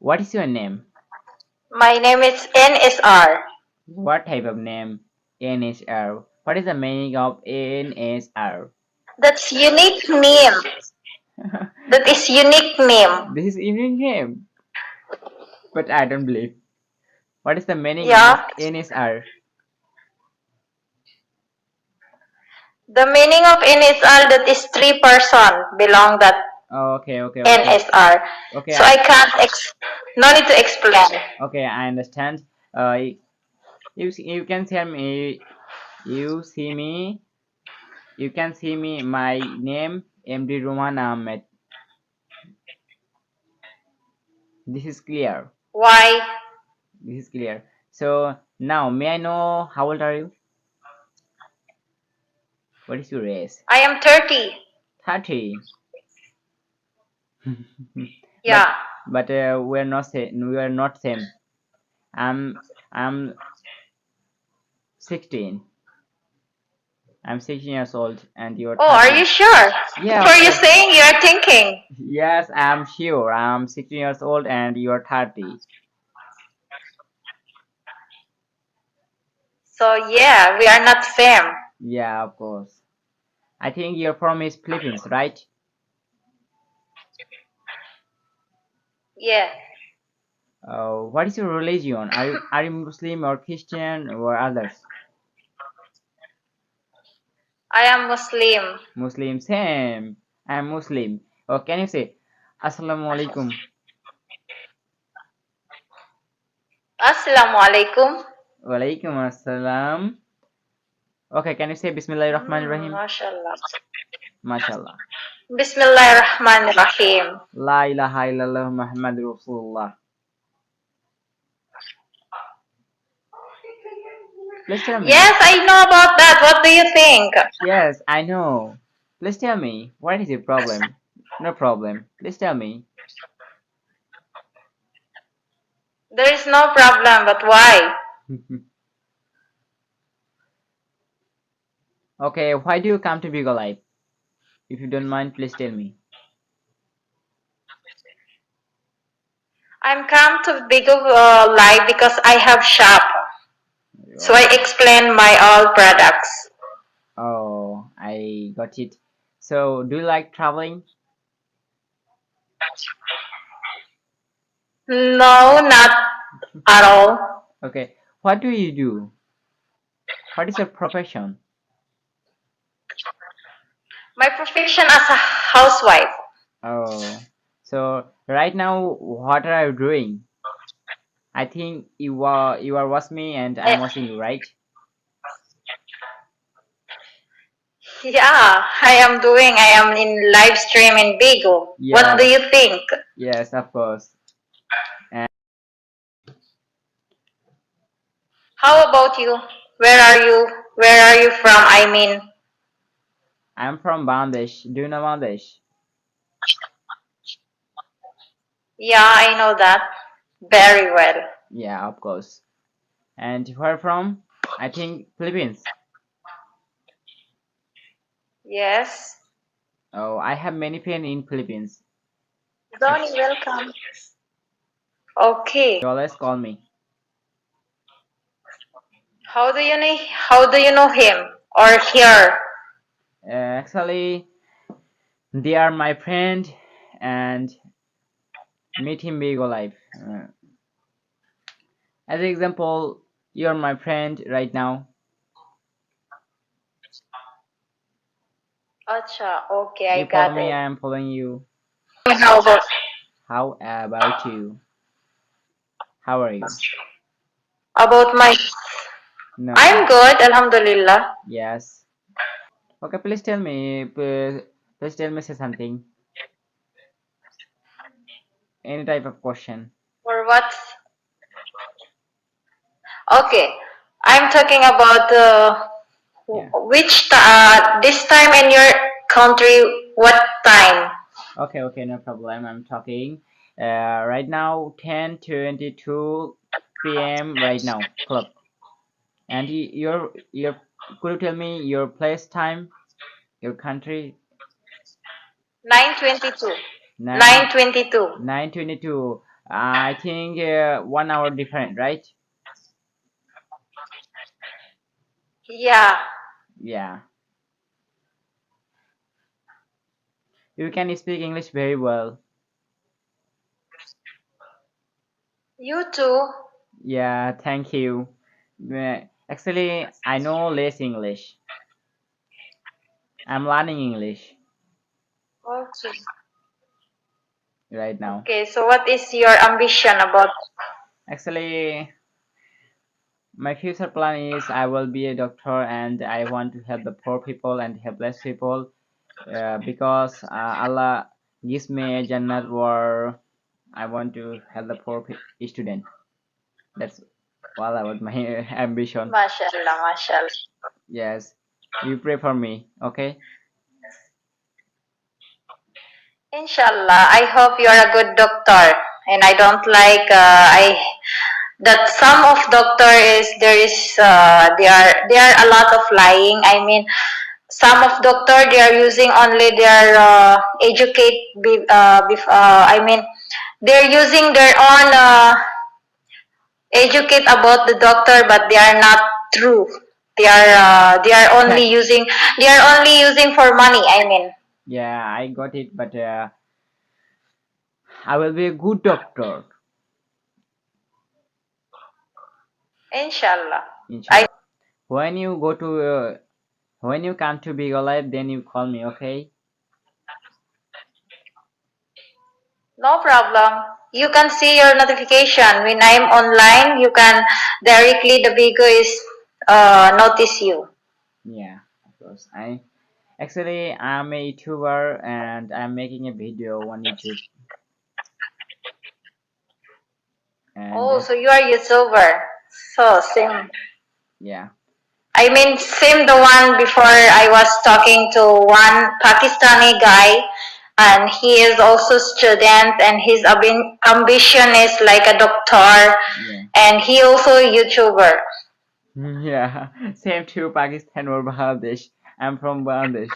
What is your name? My name is NSR. What type of name? NSR. What is the meaning of NSR? That's unique name. That is unique name. This is Indian name, but I don't believe. What is the meaning of Yeah. NSR? The meaning of NSR that is three person belong that Oh, okay. NSR. Okay, So I can't no need to explain. okay, I understand. You can tell me. You see me. You can see me. My name MD Roman Ahmed. This is clear. Why? This is clear. So now, may I know how old are you? What is your race? I am 30. 30. but Yeah. we're not we are not same. I'm 16. I'm 16 years old and you're Oh, are 30. you sure? Yeah, For of you course. saying you are thinking. Yes, I'm sure. I'm 16 years old and you're 30. So yeah, we are not same. Yeah, of course. I think you're from is Philippines, right? Yeah. What is your religion? Are you Muslim or Christian or others? I am Muslim. Muslim, same. I'm Muslim. Oh, can you say Assalamu alaikum? Assalamu alaikum. Walaikum assalam. Okay, can you say Bismillahirrahmanirrahim? MashaAllah. MashaAllah. Bismillahirrahmanirrahim. La ilaha illallah Muhammad Rasulullah. Please tell me. Yes, I know about that. What do you think? Yes, I know. Please tell me. What is your problem? No problem. Please tell me. There is no problem, but why? Okay, why do you come to Bigo Live? If you don't mind, please tell me. I'm come to Bigo Live because I have shop. So I explain my all products. Oh, I got it. So, do you like traveling? No, not at all. Okay, what do you do? What is your profession? My profession as a housewife. Oh, so right now, what are you doing? I think you are watching me and I'm I, watching you, right? yeah, I am doing. I am in live stream in Bigo. What do Yes, you think? yes, of course. And How about you? Where are you? Where are you from? I mean, I'm from Bangladesh. Do you know Bangladesh? yeah, I know that very well. Yeah, of course. And where from? I think Philippines. Yes. Oh, I have many friends in Philippines. Donnie, welcome. Okay. They always call me. How do you know him or her? Actually, they are my friend and meet him big life. As an example, you're my friend right now. Acha, okay, You I follow got me, it. I am following you. How about How about you? How are you? my? No. I'm good, Alhamdulillah. Yes. Okay, please tell me. Please tell me say something. Any type of question. For what? Okay, I'm talking about Yeah. this time in your country. What time? Okay, no problem. I'm talking. Right now, 10:22 p.m. right now, club. And your could you tell me your place time, your country? 9:22. 9 9:22. 9:22. I think 1 hour different, right? Yeah. Yeah. You can speak English very well. You too. Yeah, thank you. Actually, I know less English. I'm learning English Okay. right now. Okay, so what is your ambition about? Actually, my future plan is I will be a doctor and I want to help the poor people and helpless people because Allah gives me a Jannat where I want to help the poor student. That's all about my ambition. Mashallah, mashallah. Yes, you pray for me, okay? Inshallah, I hope you are a good doctor. And I don't like I that some of doctor is there are a lot of lying. I mean, some of doctor they are using only their I mean they're using their own educate about the doctor, but they are not true. They are only Fact. using for money. I mean, Yeah, I got it, but I will be a good doctor, inshallah. I inshallah. When you go to, when you come to Big Alive, then you call me, okay? No problem. You can see your notification when I'm online. You can directly the Bigo is notice you. Yeah, of course. I'm a YouTuber and I'm making a video on YouTube, and Oh, so you are YouTuber. So same. yeah, I mean, same the one before I was talking to one Pakistani guy, and he is also student, and his ambition is like a doctor, yeah, and he also a YouTuber. yeah. Same to Pakistan or Bangladesh. I'm from Bangladesh,